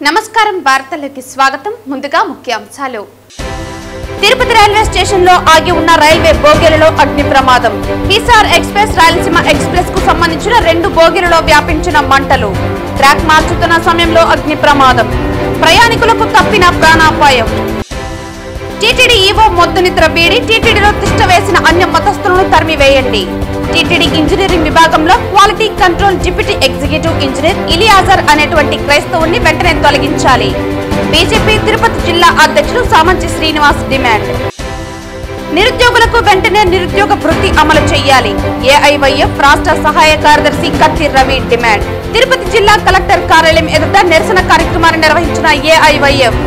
నమస్కారం వార్తలకు స్వాగతం ముందుగా ముఖ్యాంశాలు తిరుపతి రైల్వే స్టేషన్ లో ఆగి ఉన్న రైల్వే బోగీలలో అగ్ని ప్రమాదం హిసార్ ఎక్స్‌ప్రెస్ రాయలసీమ ఎక్స్‌ప్రెస్ కు సంబంధించిన 2 బోగీలలో వ్యాపించిన మంటలు ట్రాక్ మార్చుతున్న సమయంలో అగ్ని ప్రమాదం ప్రయాణికులకు తప్పిన ప్రాణాపాయం టీటీడీ ఈవో మొద్దునిద్ర వీడి టీటీడీలో తిష్ట వేసిన అన్య మతస్థులను తరిమివేయండి టీటీడీ ఇంజనీరింగ్ విభాగంలో quality control deputy executive engineer ఇలియాజర్ అనేటువంటి క్రైస్తవుని వెంటనే తొలగించాలి బీజేపీ తిరుపతి జిల్లా అధ్యక్షుడు సామంచి శ్రీనివాస్ డిమాండ్ నిరుద్యోగులకు వెంటనే నిరుద్యోగ భృతి అమలు చేయాలి ఏఐవైఎఫ్ రాష్ట్ర సహాయ కార్యదర్శి కత్తి రవి డిమాండ్ తిరుపతి జిల్లా కలెక్టర్ కార్యాలయం ఎదుట నిరసన కార్యక్రమాన్ని నిర్వహించిన ఏఐవైఎఫ్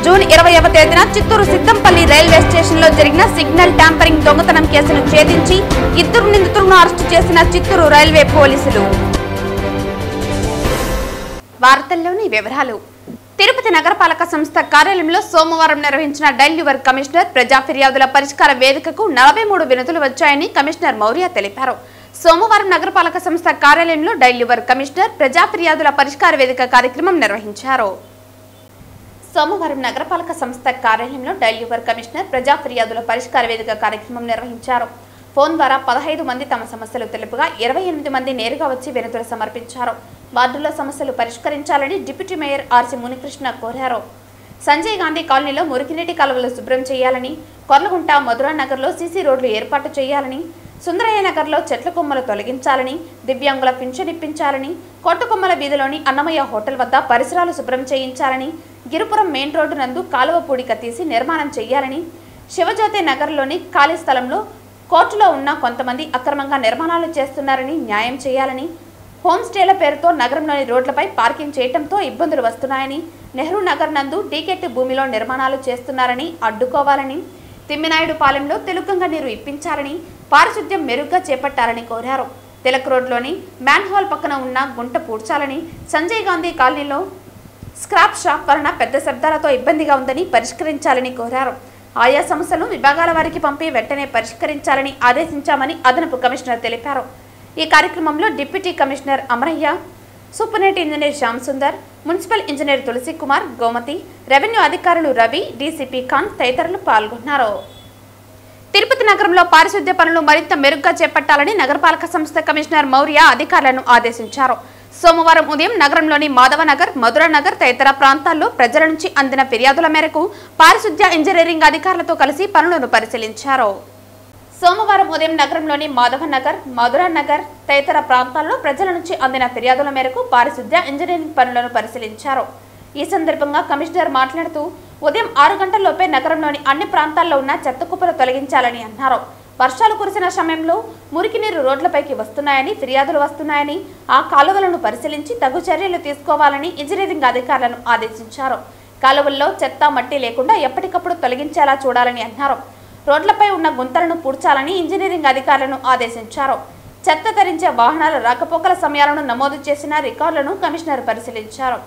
జూన్ 20వ తేదీన చిత్తూరు సిద్దంపల్లి రైల్వే స్టేషన్ లో జరిగిన సిగ్నల్ ట్యాంపరింగ్ దొంగతనం కేసును ఛేదించి 2 నిందితులను అరెస్టు చేసిన చిత్తూరు రైల్వే పోలీసులు. వార్తల్లోని వివరాలు. తిరుపతి నగరపాలక సంస్థ కార్యాలయంలో సోమవారం నిర్వహించిన డైల్యూవర్ కమిషనర్ ప్రజా ఫిర్యాదుల పరిష్కార వేదికకు 43 వినతులు వచ్చాయని కమిషనర్ మౌర్య తెలిపారు. సోమవారం నగరపాలక సంస్థ కార్యాలయంలో డైల్యూవర్ కమిషనర్ ప్రజా ఫిర్యాదుల పరిష్కార వేదిక కార్యక్రమం నిర్వహించారు. సోమవారం నగరపాలక సంస్థ కార్యాలయంలో డైల్యూవర్ కమిషనర్ ప్రజా ఫిర్యాదుల పరిష్కార వేదిక కార్యక్రమం నిర్వహించారు. ఫోన్ ద్వారా 15 మంది తమ సమస్యలు తెలుపగా 28 మంది నేరుగా వచ్చి వినతులు సమర్పించారు. వార్డుల్లో సమస్యలు పరిష్కరించాలని డిప్యూటీ మేయర్ ఆర్సి మునికృష్ణ కోరారు. సంజయ్ గాంధీ కాలనీలో మురికినీటి కాలువలు శుభ్రం చేయాలని, కొర్లగుంట మధురా నగర్లో సీసీ రోడ్లు ఏర్పాటు చేయాలని, సుందరయ్య నగర్లో చెట్ల కొమ్మలు తొలగించాలని, దివ్యాంగుల పింఛన్ ఇప్పించాలని, కోటకొమ్మల వీధిలోని అన్నమయ్య హోటల్ వద్ద పరిసరాలు శుభ్రం చేయించాలని, గిరుపురం మెయిన్ రోడ్డు నందు కాలువ పూడిక తీసి నిర్మాణం చేయాలని, శివజ్యోతి నగర్లోని ఖాళీ స్థలంలో కోర్టులో ఉన్న కొంతమంది అక్రమంగా నిర్మాణాలు చేస్తున్నారని న్యాయం చేయాలని, హోమ్ స్టేల పేరుతో నగరంలోని రోడ్లపై పార్కింగ్ చేయడంతో ఇబ్బందులు వస్తున్నాయని, నెహ్రూ నగర్ నందు డీకెట్ భూమిలో నిర్మాణాలు చేస్తున్నారని అడ్డుకోవాలని, తిమ్మినాయుడు పాలెంలో తెలుగంగ నీరు ఇప్పించాలని, పారిశుద్ధ్యం మెరుగ్గా చేపట్టాలని కోరారు. తిలక్ రోడ్లోని మ్యాన్ హాల్ పక్కన ఉన్న గుంట పూడ్చాలని, సంజయ్ గాంధీ కాలనీలో స్క్రాప్ షాప్ వలన పెద్ద శబ్దాలతో ఇబ్బందిగా ఉందని పరిష్కరించాలని కోరారు. ఆయా సమస్యలను విభాగాల వారికి పంపి వెంటనే పరిష్కరించాలని ఆదేశించామని అదనపు కమిషనర్ తెలిపారు. ఈ కార్యక్రమంలో deputy commissioner Amarayya, superintendent engineer Shyam Sundar, municipal engineer Tulasi Kumar, Gomathi, revenue అధికారులు రవి, డీసీపీ ఖాన్ తదితరులు పాల్గొన్నారు. తిరుపతి నగరంలో పారిశుద్ధ్య పనులు మరింత మెరుగ్గా చేపట్టాలని నగరపాలక సంస్థ కమిషనర్ మౌర్య అధికారులను ఆదేశించారు. సోమవారం ఉదయం నగరంలోని మాధవనగర్, మధురా నగర్ తదితర ప్రాంతాల్లో ప్రజల నుంచి అందిన ఫిర్యాదుల మేరకు పారిశుద్ధ్య ఇంజనీరింగ్ అధికారులతో కలిసి పనులను పరిశీలించారు. సోమవారం ఉదయం నగరంలోని మాధవనగర్, మధురా నగర్ తదితర ప్రాంతాల్లో ప్రజల నుంచి అందిన ఫిర్యాదుల మేరకు పారిశుద్ధ్య ఇంజనీరింగ్ పనులను పరిశీలించారు. ఈ సందర్భంగా కమిషనర్ మాట్లాడుతూ ఉదయం 6 గంటల్లోపే నగరంలోని అన్ని ప్రాంతాల్లో ఉన్న చెత్త కుప్పలు తొలగించాలని అన్నారు. వర్షాలు కురిసిన సమయంలో మురికి నీరు రోడ్లపైకి వస్తున్నాయని ఫిర్యాదులు వస్తున్నాయని, ఆ కాలువలను పరిశీలించి తగు చర్యలు తీసుకోవాలని ఇంజనీరింగ్ అధికారులను ఆదేశించారు. కాలువల్లో చెత్త, మట్టి లేకుండా ఎప్పటికప్పుడు తొలగించేలా చూడాలని అన్నారు. రోడ్లపై ఉన్న గుంతలను పూడ్చాలని ఇంజనీరింగ్ అధికారులను ఆదేశించారు. చెత్త తరించే వాహనాల రాకపోకల సమయాలను నమోదు చేసిన రికార్డులను కమిషనర్ పరిశీలించారు.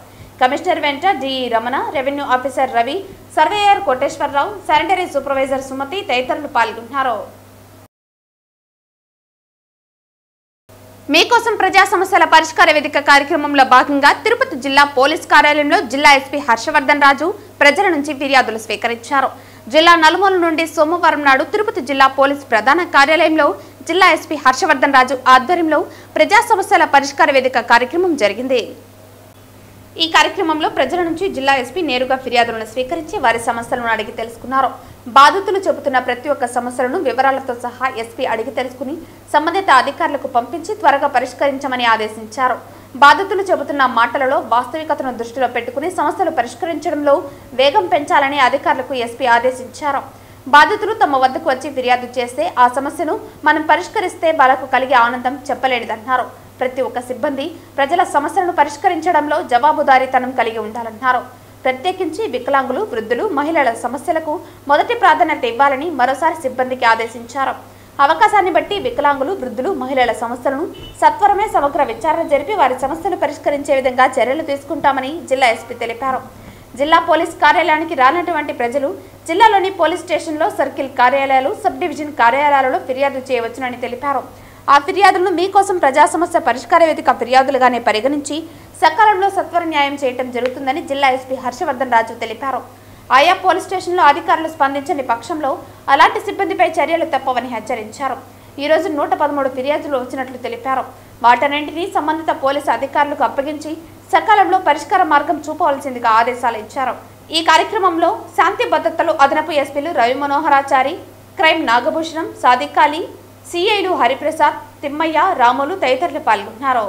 కమిషనర్ వెంట DE Ramana, revenue officer Ravi, surveyor Koteswararao, sanitary supervisor Sumathi తదితరులు పాల్గొన్నారు. మీకోసం ప్రజా సమస్యల పరిష్కార వేదిక కార్యక్రమంలో భాగంగా తిరుపతి జిల్లా పోలీస్ కార్యాలయంలో జిల్లా ఎస్పీ హర్షవర్ధన్ రాజు ప్రజల నుంచి ఫిర్యాదులు స్వీకరించారు. జిల్లా నలుమూల నుండి సోమవారం నాడు తిరుపతి జిల్లా పోలీస్ ప్రధాన కార్యాలయంలో జిల్లా ఎస్పీ హర్షవర్ధన్ రాజు ఆధ్వర్యంలో ప్రజా సమస్యల పరిష్కార వేదిక కార్యక్రమం జరిగింది. ఈ కార్యక్రమంలో ప్రజల నుంచి జిల్లా ఎస్పీ నేరుగా ఫిర్యాదులను స్వీకరించి వారి సమస్యలను అడిగి తెలుసుకున్నారు. బాధితులు చెబుతున్న ప్రతి ఒక్క సమస్యలను వివరాలతో సహా ఎస్పీ అడిగి తెలుసుకుని సంబంధిత అధికారులకు పంపించి త్వరగా పరిష్కరించమని ఆదేశించారు. బాధితులు చెబుతున్న మాటలలో వాస్తవికతను దృష్టిలో పెట్టుకుని సమస్యలు పరిష్కరించడంలో వేగం పెంచాలని అధికారులకు ఎస్పీ ఆదేశించారు. బాధితులు తమ వద్దకు వచ్చి ఫిర్యాదు చేస్తే ఆ సమస్యను మనం పరిష్కరిస్తే వాళ్లకు కలిగే ఆనందం చెప్పలేనిదన్నారు. ప్రతి ఒక్క సిబ్బంది ప్రజల సమస్యలను పరిష్కరించడంలో జవాబుదారీతనం కలిగి ఉండాలన్నారు. ప్రత్యేకించి వికలాంగులు, వృద్ధులు, మహిళల సమస్యలకు మొదటి ప్రాధాన్యత ఇవ్వాలని మరోసారి సిబ్బందికి ఆదేశించారు. అవకాశాన్ని బట్టి వికలాంగులు, వృద్ధులు, మహిళల సమస్యలను సత్వరమే సమగ్ర విచారణ జరిపి వారి సమస్యలు పరిష్కరించే విధంగా చర్యలు తీసుకుంటామని జిల్లా ఎస్పీ తెలిపారు. జిల్లా పోలీస్ కార్యాలయానికి రానటువంటి ప్రజలు జిల్లాలోని పోలీస్ స్టేషన్లో, సర్కిల్ కార్యాలయాలు, సబ్ డివిజన్ కార్యాలయాలలో ఫిర్యాదు చేయవచ్చునని తెలిపారు. ఆ ఫిర్యాదులను మీకోసం ప్రజా సమస్య పరిష్కార వేదిక ఫిర్యాదులుగానే పరిగణించి సకాలంలో సత్వర న్యాయం చేయడం జరుగుతుందని జిల్లా ఎస్పీ హర్షవర్ధన్ రాజు తెలిపారు. ఆయా పోలీస్ స్టేషన్లో అధికారులు స్పందించని పక్షంలో అలాంటి సిబ్బందిపై చర్యలు తప్పవని హెచ్చరించారు. ఈ రోజు 113 ఫిర్యాదులు వచ్చినట్లు తెలిపారు. వాటన్నింటినీ సంబంధిత పోలీసు అధికారులకు అప్పగించి సకాలంలో పరిష్కార మార్గం చూపవలసిందిగా ఆదేశాలు ఇచ్చారు. ఈ కార్యక్రమంలో శాంతి భద్రతలు అదనపు ఎస్పీలు రవి మనోహరాచారి, క్రైమ్ నాగభూషణం, సాదిక్ అలీ, సిఐలు హరిప్రసాద్, తిమ్మయ్య, రాములు తదితరులు పాల్గొన్నారు.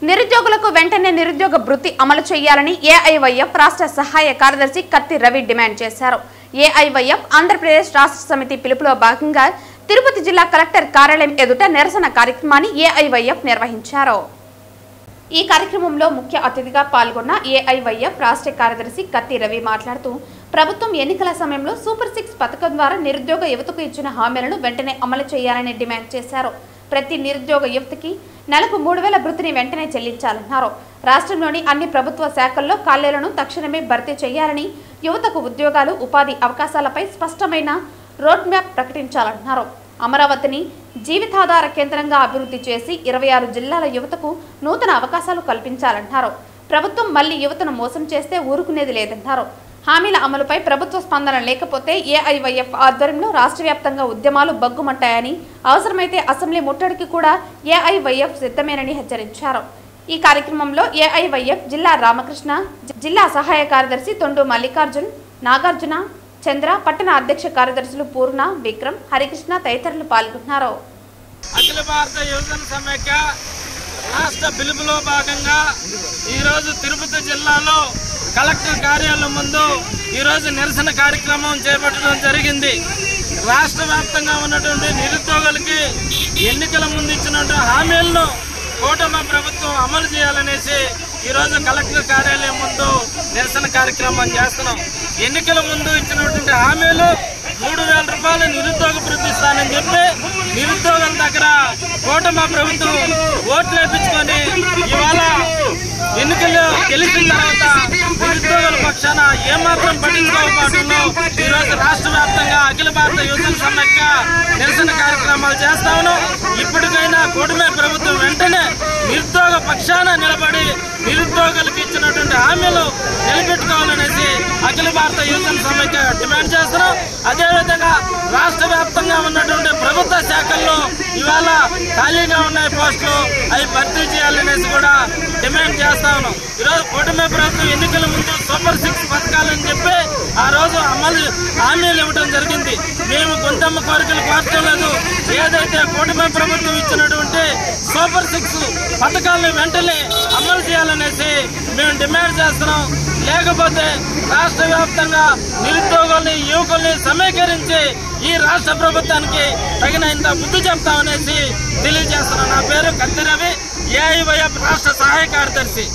నిరుద్యోగులకు వెంటనే నిరుద్యోగ భృతి అమలు చేయాలని ఏఐవైఎఫ్ రాష్ట్ర సహాయ కార్యదర్శి కత్తి రవి డిమాండ్ చేశారు. ఏఐవైఎఫ్ ఆంధ్రప్రదేశ్ రాష్ట్ర సమితి పిలుపులో భాగంగా తిరుపతి జిల్లా కలెక్టర్ కార్యాలయం ఎదుట నిరసన కార్యక్రమాన్ని ఏఐవైఎఫ్ నిర్వహించారు. ఈ కార్యక్రమంలో ముఖ్య అతిథిగా పాల్గొన్న ఏఐవైఎఫ్ రాష్ట్ర కార్యదర్శి కత్తి రవి మాట్లాడుతూ, ప్రభుత్వం ఎన్నికల సమయంలో సూపర్ 6 పథకం ద్వారా నిరుద్యోగ యువతకు ఇచ్చిన హామీలను వెంటనే అమలు చేయాలని డిమాండ్ చేశారు. ప్రతి నిరుద్యోగ యువతకి నెలకు 3000 భృతిని వెంటనే చెల్లించాలన్నారు. రాష్ట్రంలోని అన్ని ప్రభుత్వ శాఖల్లో ఖాళీలను తక్షణమే భర్తీ చేయాలని, యువతకు ఉద్యోగాలు, ఉపాధి అవకాశాలపై స్పష్టమైన రోడ్ మ్యాప్ ప్రకటించాలన్నారు. అమరావతిని జీవితాధార కేంద్రంగా అభివృద్ధి చేసి 26 జిల్లాల యువతకు నూతన అవకాశాలు కల్పించాలన్నారు. ప్రభుత్వం మళ్లీ యువతను మోసం చేస్తే ఊరుకునేది లేదన్నారు. హామీల అమలుపై ప్రభుత్వ స్పందన లేకపోతే ఏఐవైఎఫ్ ఆధ్వర్యంలో రాష్ట్ర వ్యాప్తంగా ఉద్యమాలు బగ్గుమంటాయని, అవసరమైతే అసెంబ్లీ ముట్టడికి కూడా ఏఐవైఎఫ్ సిద్ధమేనని హెచ్చరించారు. ఈ కార్యక్రమంలో ఏఐవైఎఫ్ జిల్లా రామకృష్ణ, జిల్లా సహాయ కార్యదర్శి తొండు మల్లికార్జున్, నాగార్జున, చంద్ర, పట్టణ అధ్యక్ష కార్యదర్శులు పూర్ణ, విక్రమ్, హరికృష్ణ తదితరులు పాల్గొన్నారు. అఖిల భారత యువజన సమైక్య రాష్ట్ర పిలుపులో భాగంగా ఈరోజు తిరుపతి జిల్లాలో కలెక్టర్ కార్యాలయం ముందు ఈరోజు నిరసన కార్యక్రమం చేపట్టడం జరిగింది. రాష్ట్ర వ్యాప్తంగా ఉన్నటువంటి నిరుద్యోగులకి ఎన్నికల ముందు ఇచ్చినటువంటి హామీలను కూటమి ప్రభుత్వం అమలు చేయాలనేసి ఈరోజు కలెక్టర్ కార్యాలయం ముందు నిరసన కార్యక్రమం చేస్తున్నాం. ఎన్నికల ముందు ఇచ్చినటువంటి హామీలు 3000 రూపాయలు నిరుద్యోగ భృతి ఇస్తానని చెప్పి నిరుద్యోగుల దగ్గర కూటమి ప్రభుత్వం ఓట్లు వేయించుకొని ఇవాళ ఎన్నికల్లో గెలిచిన తర్వాత నిరుద్యోగుల పక్షాన ఏమాత్రం పట్టించుకోకపోవడంలో ఈరోజు రాష్ట్ర వ్యాప్తంగా అఖిల భారత యువజన సమైక్య నిరసన కార్యక్రమాలు చేస్తా ఉన్నాం. ఇప్పటికైనా కూటమి ప్రభుత్వం వెంటనే నిరుద్యోగ పక్షాన నిలబడి నిరుద్యోగులకు ఇచ్చినటువంటి హామీలు నిలబెట్టుకోవాలనేసి అఖిల భారత యువజన సమైక్య డిమాండ్ చేస్తున్నాం. అదేవిధంగా రాష్ట్ర వ్యాప్తంగా ఉన్నటువంటి ప్రభుత్వ శాఖల్లో ఇవాళ ఖాళీగా ఉన్న పోస్టులు అవి భర్తీ చేయాలనేసి కూడా డిమాండ్ చేస్తా ఉన్నాం. ఈరోజు కూటమి ప్రభుత్వం ఎన్నికల ముందు సూపర్ 6 పథకాలని చెప్పి ఆ రోజు అమలు హామీలు ఇవ్వడం జరిగింది. మేము కొంతమ్మ కోరికలు కోరటం లేదు. ఏదైతే కూటమి ప్రభుత్వం ఇచ్చినటువంటి సూపర్ 6 పథకాలను వెంటనే అమలు చేయాలనేసి మేము డిమాండ్ చేస్తున్నాం. లేకపోతే రాష్ట్ర వ్యాప్తంగా నిరుద్యోగుల్ని, యువకుల్ని సమీకరించి ఈ రాష్ట్ర ప్రభుత్వానికి తగినంత బుద్ధి చెప్తామనేసి తెలియజేస్తున్నాం. నా పేరు కత్తి రవి, ఏఐవైఎఫ్ రాష్ట్ర సహాయ కార్యదర్శి.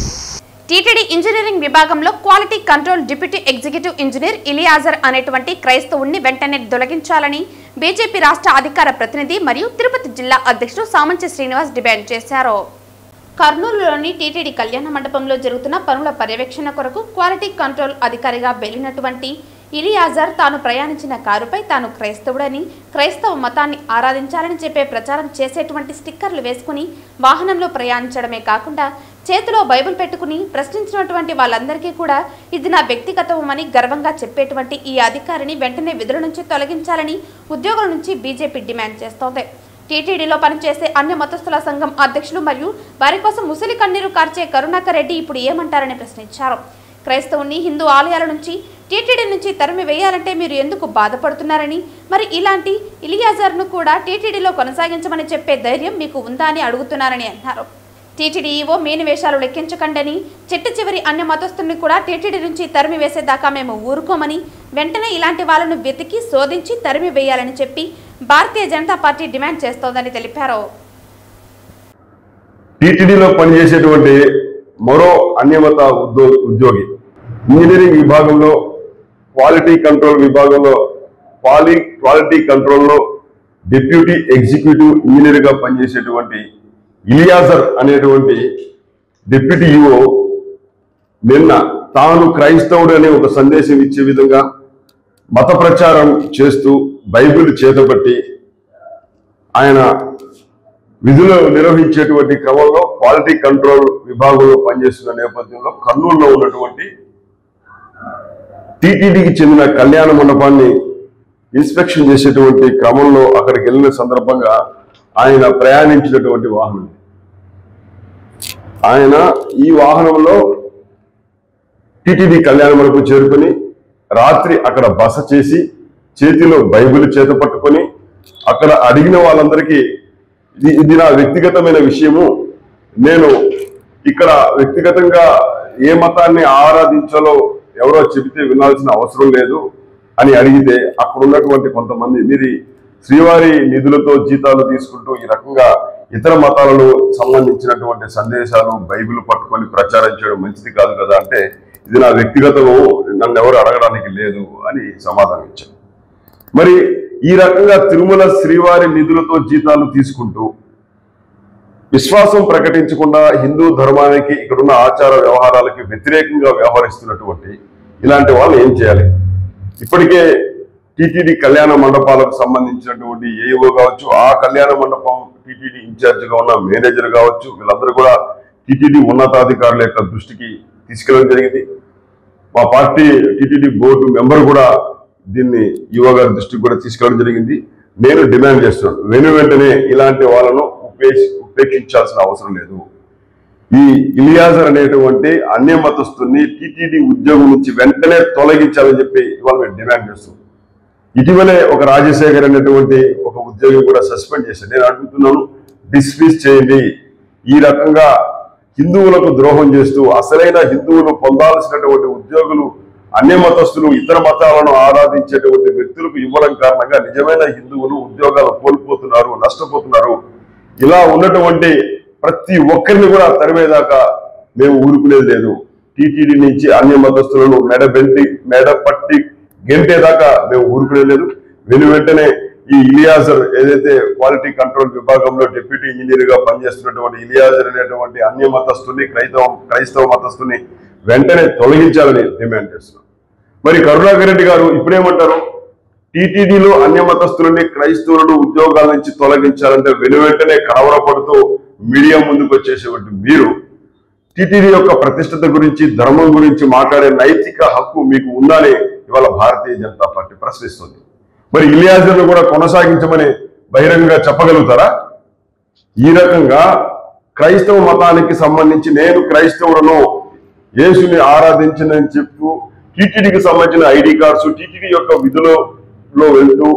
టీటీడీ ఇంజనీరింగ్ విభాగంలో quality control deputy executive engineer ఇలియాజర్ అనేటువంటి క్రైస్తవుణ్ణి వెంటనే తొలగించాలని బీజేపీ రాష్ట్ర అధికార ప్రతినిధి మరియు తిరుపతి జిల్లా అధ్యక్షుడు సామంచి శ్రీనివాస్ డిమాండ్ చేశారు. కర్నూలులోని టీటీడీ కళ్యాణ మండపంలో జరుగుతున్న పనుల పర్యవేక్షణ కొరకు క్వాలిటీ కంట్రోల్ అధికారిగా వెళ్లినటువంటి ఇలియాజర్ తాను ప్రయాణించిన కారుపై తాను క్రైస్తవుడని, క్రైస్తవ మతాన్ని ఆరాధించాలని చెప్పే ప్రచారం చేసేటువంటి స్టిక్కర్లు వేసుకుని వాహనంలో ప్రయాణించడమే కాకుండా చేతిలో బైబిల్ పెట్టుకుని ప్రశ్నించినటువంటి వాళ్ళందరికీ కూడా ఇది నా వ్యక్తిగతమని గర్వంగా చెప్పేటువంటి ఈ అధికారిని వెంటనే విధుల నుంచి తొలగించాలని ఉద్యోగుల నుంచి బీజేపీ డిమాండ్ చేస్తోంది. టీటీడీలో పనిచేసే అన్ని మతస్థుల సంఘం అధ్యక్షులు మరియు వారి కోసం ముసలి కన్నీరు కార్చే కరుణాకర్ రెడ్డి ఇప్పుడు ఏమంటారని ప్రశ్నించారు. క్రైస్తవుని హిందూ ఆలయాల నుంచి టీటీడీ నుంచి తరిమి వేయాలంటే మీరు ఎందుకు బాధపడుతున్నారని, మరి ఇలాంటి ఇలియాజర్ను కూడా టీటీడీలో కొనసాగించమని చెప్పే ధైర్యం మీకు ఉందా అని అడుగుతున్నారని అన్నారు. టీటీడీ ఈవో మేనివేషాలు లెక్కించకండని, చిట్ట చివరి అన్ని మతస్థుల్ని కూడా టీటీడీ నుంచి తరిమి వేసేదాకా మేము ఊరుకోమని, వెంటనే ఇలాంటి వాళ్ళను వెతికి శోధించి తరిమి వేయాలని చెప్పి భారతీయ జనతా పార్టీ డిమాండ్ చేస్తోందని తెలిపారు. టీటీడీలో పనిచేసేటువంటి మరో అన్యమత ఉద్యోగి ఇంజనీరింగ్ విభాగంలో క్వాలిటీ కంట్రోల్ విభాగంలో క్వాలిటీ కంట్రోల్లో డిప్యూటీ ఎగ్జిక్యూటివ్ ఇంజనీర్గా పనిచేసేటువంటి ఇలియాజర్ అనేటువంటి డిప్యూటీ ఈఓ నిన్న తాను క్రైస్తవుడు అనే ఒక సందేశం ఇచ్చే విధంగా మత ప్రచారం చేస్తూ బైబిల్ చేతబట్టి ఆయన విధులు నిర్వహించేటువంటి క్రమంలో క్వాలిటీ కంట్రోల్ విభాగంలో పనిచేస్తున్న నేపథ్యంలో కర్నూలులో ఉన్నటువంటి టీటీడీకి చెందిన కళ్యాణ మండపాన్ని ఇన్స్పెక్షన్ చేసేటువంటి క్రమంలో అక్కడికి వెళ్ళిన సందర్భంగా ఆయన ప్రయాణించినటువంటి వాహనం. ఆయన ఈ వాహనంలో టీటీడీ కళ్యాణ మండపం చేరుకొని రాత్రి అక్కడ బస చేసి చేతిలో బైబిల్ చేత పట్టుకొని అక్కడ అడిగిన వాళ్ళందరికీ ఇది నా వ్యక్తిగతమైన విషయము, నేను ఇక్కడ వ్యక్తిగతంగా ఏ మతాన్ని ఆరాధించాలో ఎవరో చెబితే వినాల్సిన అవసరం లేదు అని అడిగితే అక్కడ ఉన్నటువంటి కొంతమంది మీరు శ్రీవారి నిధులతో జీతాలు తీసుకుంటూ ఈ రకంగా ఇతర మతాలకు సంబంధించినటువంటి సందేశాలు బైబిల్ పట్టుకొని ప్రచారం చేయడం మంచిది కాదు కదా అంటే, ఇది నా వ్యక్తిగతము, నన్ను ఎవరు అడగడానికి లేదు అని సమాధానం ఇచ్చారు. మరి ఈ రకంగా తిరుమల శ్రీవారి నిధులతో జీతాలు తీసుకుంటూ విశ్వాసం ప్రకటించకుండా హిందూ ధర్మానికి ఇక్కడున్న ఆచార వ్యవహారాలకి వ్యతిరేకంగా వ్యవహరిస్తున్నటువంటి ఇలాంటి వాళ్ళు ఏం చేయాలి? ఇప్పటికే టీటీడీ కళ్యాణ మండపాలకు సంబంధించినటువంటి ఏఈఓ కావచ్చు, ఆ కళ్యాణ మండపం టీటీడీ ఇన్ఛార్జిగా ఉన్న మేనేజర్ కావచ్చు, వీళ్ళందరూ కూడా టీటీడీ ఉన్నతాధికారుల యొక్క దృష్టికి తీసుకెళ్ళడం జరిగింది. మా పార్టీ టీటీడీ బోర్డు మెంబర్ కూడా దీన్ని ఈఓ గారి దృష్టికి కూడా తీసుకెళ్ళడం జరిగింది. నేను డిమాండ్ చేస్తున్నాను, వెంటనే ఇలాంటి వాళ్ళను ఉపేక్షించాల్సిన అవసరం లేదు. ఈ ఇలియాజర్ అనేటువంటి అన్య మతస్తుని టీటీడీ ఉద్యోగం నుంచి వెంటనే తొలగించాలని చెప్పి ఇవాళ మేము డిమాండ్ చేస్తున్నాం. ఇటీవలే ఒక రాజశేఖర్ అనేటువంటి ఒక ఉద్యోగి కూడా సస్పెండ్ చేశారు. నేను అడుగుతున్నాను, డిస్మిస్ చేయండి. ఈ రకంగా హిందువులకు ద్రోహం చేస్తూ అసలైన హిందువులు పొందాల్సినటువంటి ఉద్యోగులు అన్య మతస్థులు ఇతర మతాలను ఆరాధించేటువంటి వ్యక్తులకు ఇవ్వడం కారణంగా నిజమైన హిందువులు ఉద్యోగాలు కోల్పోతున్నారు, నష్టపోతున్నారు. ఇలా ఉన్నటువంటి ప్రతి ఒక్కరిని కూడా తరిమేదాకా మేము ఊరుకునేది లేదు. టీటీడీ నుంచి అన్య మతస్థులను మెడపట్టి గెంటేదాకా మేము ఊరుకునేది లేదు. వెంటనే ఈ ఇలియాజర్ ఏదైతే క్వాలిటీ కంట్రోల్ విభాగంలో డిప్యూటీ ఇంజనీర్ గా పనిచేస్తున్నటువంటి ఇలియాజర్ అనేటువంటి అన్య మతస్థుని క్రైస్తవ మతస్థుని వెంటనే తొలగించాలని డిమాండ్ చేస్తున్నాం. మరి కరుణాకర్ రెడ్డి గారు ఇప్పుడేమంటారు? టీటీడీలో అన్య మతస్థులని క్రైస్తవులను ఉద్యోగాల నుంచి తొలగించాలంటే వెంటనే కలవరపడుతూ మీడియా ముందుకు వచ్చేసేటువంటి మీరు టీటీడీ యొక్క ప్రతిష్టత గురించి ధర్మం గురించి మాట్లాడే నైతిక హక్కు మీకు ఉందని ఇవాళ భారతీయ జనతా పార్టీ ప్రశ్నిస్తుంది. మరి ఇలియాజర్ను కూడా కొనసాగించమని బహిరంగంగా చెప్పగలుగుతారా? ఈ రకంగా క్రైస్తవ మతానికి సంబంధించి నేను క్రైస్తవులను యేసుని ఆరాధించనని చెప్తూ టీటీడీకి సంబంధించిన ఐడి కార్డ్స్ టీటీడీ యొక్క విధులలో వెళ్తూ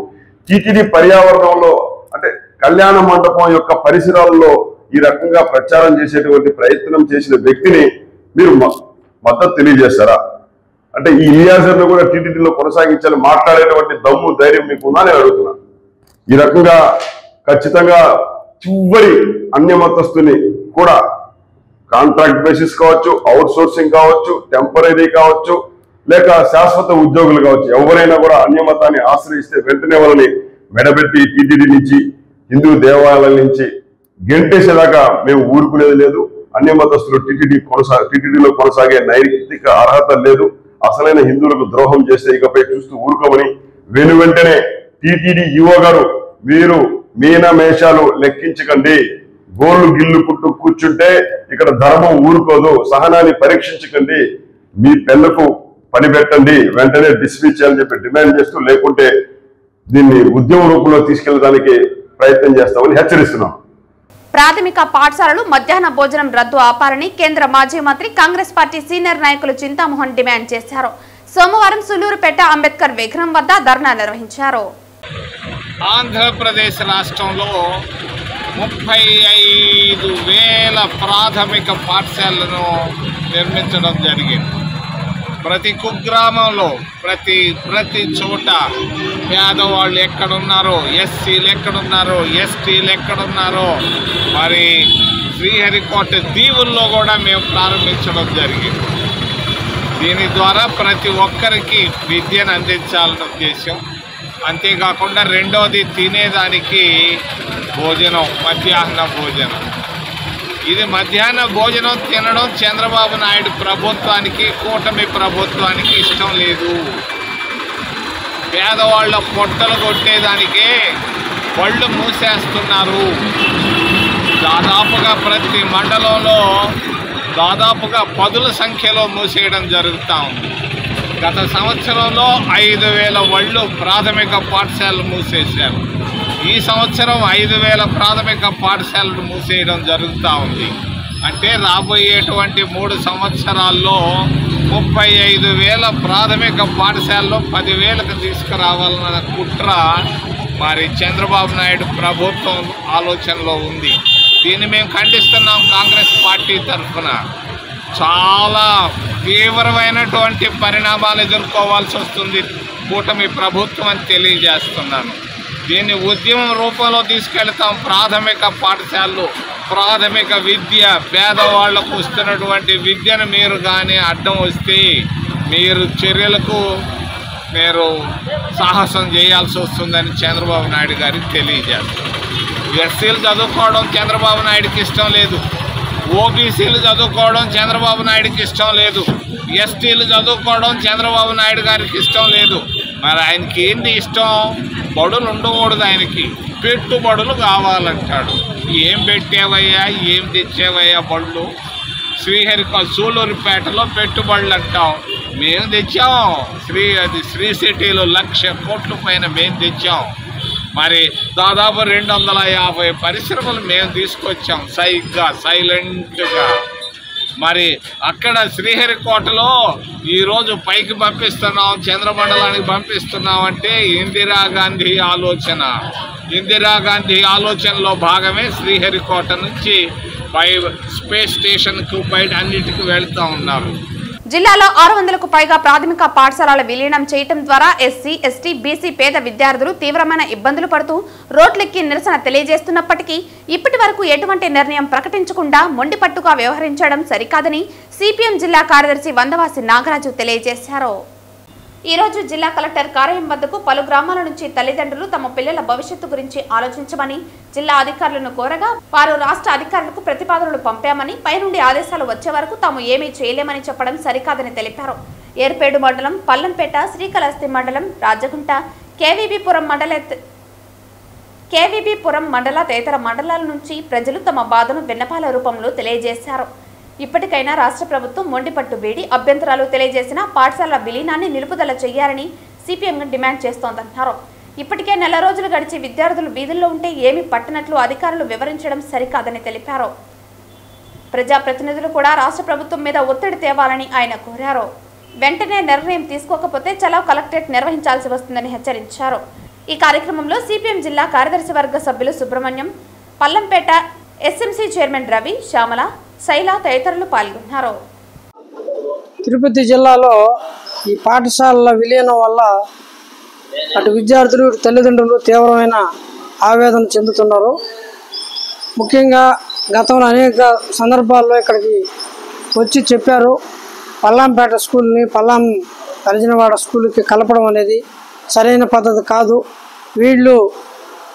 టీటీడీ పర్యావరణంలో అంటే కళ్యాణ మండపం యొక్క పరిసరాల్లో ఈ రకంగా ప్రచారం చేసేటువంటి ప్రయత్నం చేసిన వ్యక్తిని మీరు మద్దతు తెలియజేస్తారా? అంటే ఈ ఇలియాజర్ను కూడా టీటీడీలో కొనసాగించాలని మాట్లాడేటువంటి దమ్ము ధైర్యం మీకు ఉందా నేను అడుగుతున్నా. ఈ రకంగా ఖచ్చితంగా చివరి అన్య మతస్థుని కూడా కాంట్రాక్ట్ బేసిస్ కావచ్చు, అవుట్ సోర్సింగ్ కావచ్చు, టెంపరీ కావచ్చు, లేక శాశ్వత ఉద్యోగులు కావచ్చు, ఎవరైనా కూడా అన్య మతాన్ని ఆశ్రయిస్తే వెంటనే వాళ్ళని మెడబెట్టి టీటీడీ నుంచి హిందూ దేవాలయాల నుంచి గెంటేసేదాకా మేము ఊరుకునేది లేదు. అన్య మతస్థులు టీటీడీలో కొనసాగే నైతిక అర్హత లేదు. అసలైన హిందువులకు ద్రోహం చేస్తే ఇకపై చూస్తూ ఊరుకోమని వెంటనే టీటీడీ ఈఓ గారు మీరు మీనమేషాలు లెక్కించకండి, గోళ్లు గిల్లుకుంటూ కూర్చుంటే ఇక్కడ ధర్మం ఊరుకోదు, సహనాన్ని పరీక్షించకండి, మీ పెళ్లకు పని పెట్టండి, వెంటనే డిస్మిస్ చేయాలని చెప్పి డిమాండ్ చేస్తూ, లేకుంటే దీన్ని ఉద్యమ రూపంలో తీసుకెళ్లడానికి ప్రయత్నం చేస్తామని హెచ్చరిస్తున్నాం. ప్రాథమిక పాఠశాలలు మధ్యాహ్న భోజనం రద్దు ఆపాలని కేంద్ర మాజీ మంత్రి కాంగ్రెస్ పార్టీ సీనియర్ నాయకులు చింతామోహన్ డిమాండ్ చేశారు. సోమవారం సులూరుపేట అంబేద్కర్ విగ్రహం వద్ద ధర్నా నిర్వహించారు. ఆంధ్రప్రదేశ్ రాష్ట్రంలో 35,000 ప్రాథమిక పాఠశాలను నిర్మించడం జరిగింది. ప్రతి కుగ్రామంలో ప్రతి చోట పేదవాళ్ళు ఎక్కడున్నారో, ఎస్సీలు ఎక్కడున్నారో, ఎస్టీలు ఎక్కడున్నారో, మరి శ్రీహరికోట దీవుల్లో కూడా మేము ప్రారంభించడం జరిగింది. దీని ద్వారా ప్రతి ఒక్కరికి విద్యను అందించాలన్న ఉద్దేశం. అంతేకాకుండా రెండోది తినేదానికి భోజనం, మధ్యాహ్న భోజనం. ఇది మధ్యాహ్న భోజనం తినడం చంద్రబాబు నాయుడు ప్రభుత్వానికి, కూటమి ప్రభుత్వానికి ఇష్టం లేదు. పేదవాళ్ళ పొట్టలు కొట్టేదానికే బళ్ళు మూసేస్తున్నారు. దాదాపుగా ప్రతి మండలంలో దాదాపుగా పదుల సంఖ్యలో మూసేయడం జరుగుతూ ఉంది. గత సంవత్సరంలో 5,000 బళ్ళు ప్రాథమిక పాఠశాలలు మూసేశారు. ఈ సంవత్సరం 5,000 ప్రాథమిక పాఠశాలలు మూసేయడం జరుగుతూ ఉంది. అంటే రాబోయేటువంటి 3 సంవత్సరాల్లో 35,000 ప్రాథమిక పాఠశాలలో 10,000కు తీసుకురావాలన్న కుట్ర మరి చంద్రబాబు నాయుడు ప్రభుత్వం ఆలోచనలో ఉంది. దీన్ని మేము ఖండిస్తున్నాం. కాంగ్రెస్ పార్టీ తరఫున చాలా తీవ్రమైనటువంటి పరిణామాలు ఎదుర్కోవాల్సి వస్తుంది కూటమి ప్రభుత్వం అని తెలియజేస్తున్నాను. దీన్ని ఉద్యమం రూపంలో తీసుకెళ్తాం. ప్రాథమిక పాఠశాలలు, ప్రాథమిక విద్య, పేదవాళ్లకు వస్తున్నటువంటి విద్యను మీరు కానీ అడ్డం వస్తే మీరు చర్యలకు మీరు సాహసం చేయాల్సి వస్తుందని చంద్రబాబు నాయుడు గారికి తెలియజేస్తారు. ఎస్సీలు చదువుకోవడం చంద్రబాబు నాయుడికి ఇష్టం లేదు. ఓబీసీలు చదువుకోవడం చంద్రబాబు నాయుడికి ఇష్టం లేదు. ఎస్టీలు చదువుకోవడం చంద్రబాబు నాయుడు గారికి ఇష్టం లేదు. మరి ఆయనకి ఏంటి ఇష్టం? బడులు ఉండకూడదు, ఆయనకి పెట్టుబడులు కావాలంటాడు. ఏం పెట్టేవయ్యా, ఏం తెచ్చేవయ్యా బళ్ళు? సూళ్ళూరుపేటలో పెట్టుబడులు అంటాం, మేము తెచ్చాం. శ్రీ సిటీలో 1,00,000 కోట్ల పైన మేము తెచ్చాం. మరి దాదాపు 250 పరిశ్రమలు మేము తీసుకొచ్చాం సైలెంట్గా. మరి అక్కడ శ్రీహరికోటలో ఈరోజు పైకి పంపిస్తున్నాం, చంద్రమండలానికి పంపిస్తున్నాం అంటే ఇందిరాగాంధీ ఆలోచనలో భాగమే శ్రీహరికోట నుంచి స్పేస్ స్టేషన్కు బయట అన్నిటికీ వెళ్తూ ఉన్నారు. జిల్లాలో 600కు పైగా ప్రాథమిక పాఠశాలల విలీనం చేయడం ద్వారా ఎస్సీ, ఎస్టీ, బీసీ పేద విద్యార్థులు తీవ్రమైన ఇబ్బందులు పడుతూ రోడ్లెక్కి నిరసన తెలియజేస్తున్నప్పటికీ ఇప్పటి వరకు ఎటువంటి నిర్ణయం ప్రకటించకుండా మొండిపట్టుగా వ్యవహరించడం సరికాదని సిపిఎం జిల్లా కార్యదర్శి వందవాసి నాగరాజు తెలియజేశారు. ఈ రోజు జిల్లా కలెక్టర్ కార్యాలయం వద్దకు పలు గ్రామాల నుంచి తల్లిదండ్రులు తమ పిల్లల భవిష్యత్తు గురించి ఆలోచించమని జిల్లా అధికారులను కోరగా వారు రాష్ట్ర అధికారులకు ప్రతిపాదనలు పంపామని, పైనుండి ఆదేశాలు వచ్చే వరకు తాము ఏమీ చేయలేమని చెప్పడం సరికాదని తెలిపారు. ఏర్పేడు మండలం, పల్లంపేట, శ్రీకాళహస్తి మండలం, రాజగుంట, కేవీబీపురం మండల తదితర మండలాల నుంచి ప్రజలు తమ బాధను విన్నపాల రూపంలో తెలియజేశారు. ఇప్పటికైనా రాష్ట్ర ప్రభుత్వం మొండిపట్టు వీడి అభ్యంతరాలు తెలియజేసిన పాఠశాలల విలీనాన్ని నిలుపుదల చేయాలని సిపిఎం డిమాండ్ చేస్తోందన్నారు. ఇప్పటికే నెల రోజులు గడిచి విద్యార్థులు వీధుల్లో ఉంటే ఏమీ పట్టనట్లు అధికారులు వివరించడం సరికాదని తెలిపారు. ప్రజాప్రతినిధులు కూడా రాష్ట్ర ప్రభుత్వం మీద ఒత్తిడి తేవాలని ఆయన కోరారు. వెంటనే నిర్ణయం తీసుకోకపోతే చలావ్ కలెక్టరేట్ నిర్వహించాల్సి వస్తుందని హెచ్చరించారు. ఈ కార్యక్రమంలో సిపిఎం జిల్లా కార్యదర్శి వర్గ సభ్యులు సుబ్రహ్మణ్యం, పల్లంపేట ఎస్ఎంసీ చైర్మన్ రవి, శ్యామల, శైల తదితరులు పాల్గొన్నారు. తిరుపతి జిల్లాలో ఈ పాఠశాలల విలీనం వల్ల అటు విద్యార్థులు, తల్లిదండ్రులు తీవ్రమైన ఆవేదన చెందుతున్నారు. ముఖ్యంగా గతంలో అనేక సందర్భాల్లో ఇక్కడికి వచ్చి చెప్పారు, పల్లంపేట స్కూల్ని పల్లంజనవాడ స్కూల్కి కలపడం అనేది సరైన పద్ధతి కాదు. వీళ్ళు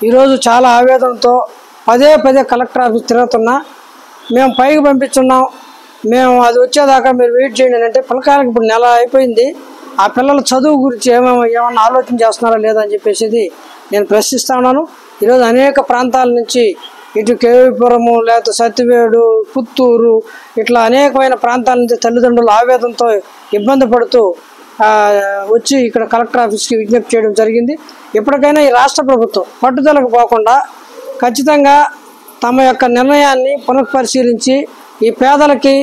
ఈరోజు చాలా ఆవేదనతో పదే కలెక్టర్ ఆఫీస్ తిరుగుతున్నా మేము పైకి పంపించున్నాం, మేము అది వచ్చేదాకా మీరు వెయిట్ చేయండి అంటే పిల్లకాయలకు ఇప్పుడు నెల అయిపోయింది. ఆ పిల్లల చదువు గురించి ఏమన్నా ఆలోచన చేస్తున్నారా లేదా అని చెప్పేసి నేను ప్రశ్నిస్తా ఉన్నాను. ఈరోజు అనేక ప్రాంతాల నుంచి ఇటు కేవీపురము, లేకపోతే సత్తివేడు, పుత్తూరు ఇట్లా అనేకమైన ప్రాంతాల నుంచి తల్లిదండ్రులు ఆవేదనతో ఇబ్బంది పడుతూ వచ్చి ఇక్కడ కలెక్టర్ ఆఫీస్కి విజ్ఞప్తి చేయడం జరిగింది. ఎప్పటికైనా ఈ రాష్ట్ర ప్రభుత్వం పట్టుదలకు పోకుండా ఖచ్చితంగా తమ యొక్క నిర్ణయాన్ని పునఃపరిశీలించి ఈ పేదలకి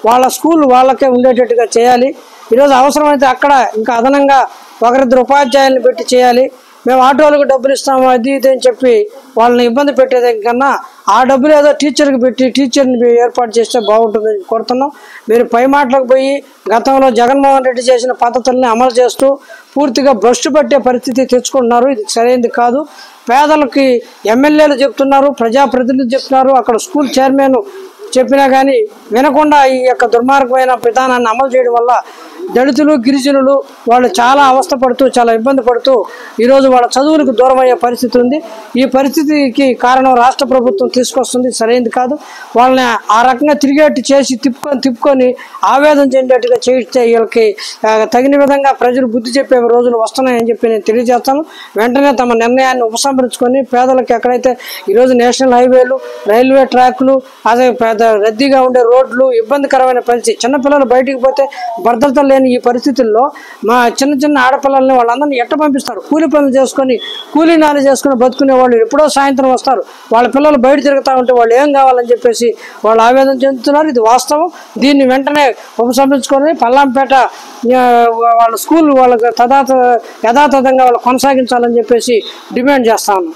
వాళ్ళ స్కూల్ వాళ్ళకే ఉండేటట్టుగా చేయాలి. ఈరోజు అవసరమైతే అక్కడ ఇంకా అదనంగా 1-2 ఉపాధ్యాయులను పెట్టి చేయాలి. మేము ఆటోలకు డబ్బులు ఇస్తాము అది ఇది అని చెప్పి వాళ్ళని ఇబ్బంది పెట్టేదానికన్నా ఆ డబ్బులు ఏదో టీచర్కి పెట్టి టీచర్ని ఏర్పాటు చేస్తే బాగుంటుందని కోరుతున్నాం. మీరు పై మాటలకు పోయి గతంలో జగన్మోహన్ రెడ్డి చేసిన పద్ధతుల్ని అమలు చేస్తూ పూర్తిగా భ్రష్టు పట్టే పరిస్థితి తెచ్చుకుంటున్నారు. ఇది సరైనది కాదు. పేదలకి ఎమ్మెల్యేలు చెప్తున్నారు, ప్రజాప్రతినిధులు చెప్తున్నారు, అక్కడ స్కూల్ చైర్మన్ చెప్పినా కానీ వినకుండా ఈ యొక్క దుర్మార్గమైన విధానాన్ని అమలు చేయడం వల్ల దళితులు గిరిజనులు వాళ్ళు చాలా అవస్థపడుతూ చాలా ఇబ్బంది పడుతూ ఈరోజు వాళ్ళ చదువులకు దూరం అయ్యే పరిస్థితి ఉంది. ఈ పరిస్థితికి కారణం రాష్ట్ర ప్రభుత్వం తీసుకొస్తుంది, సరైనది కాదు. వాళ్ళని ఆ రకంగా తిరిగేట్టు చేసి తిప్పుకొని ఆవేదన చెందేట్టుగా చేయిస్తే వీళ్ళకి తగిన విధంగా ప్రజలు బుద్ధి చెప్పే రోజులు వస్తున్నాయని చెప్పి నేను తెలియజేస్తాను. వెంటనే తమ నిర్ణయాన్ని ఉపసంహరించుకొని పేదలకు ఎక్కడైతే ఈరోజు నేషనల్ హైవేలు, రైల్వే ట్రాక్లు, అదే పెద్ద రద్దీగా ఉండే రోడ్లు, ఇబ్బందికరమైన పరిస్థితి, చిన్నపిల్లలు బయటికి పోతే భద్రత లేని ఈ పరిస్థితుల్లో మా చిన్న ఆడపిల్లల్ని వాళ్ళందరినీ ఎట్ట పంపిస్తారు? కూలి పనులు చేసుకొని కూలీ నాలు చేసుకుని బతుకునే వాళ్ళు ఎప్పుడో సాయంత్రం వస్తారు. వాళ్ళ పిల్లలు బయట తిరుగుతూ ఉంటే వాళ్ళు ఏం కావాలని చెప్పేసి వాళ్ళు ఆవేదన చెందుతున్నారు. ఇది వాస్తవం. దీన్ని వెంటనే ఉపసంహరించుకొని పల్లాంపేట వాళ్ళ స్కూల్ వాళ్ళకి యథాతథంగా వాళ్ళు కొనసాగించాలని చెప్పేసి డిమాండ్ చేస్తాను.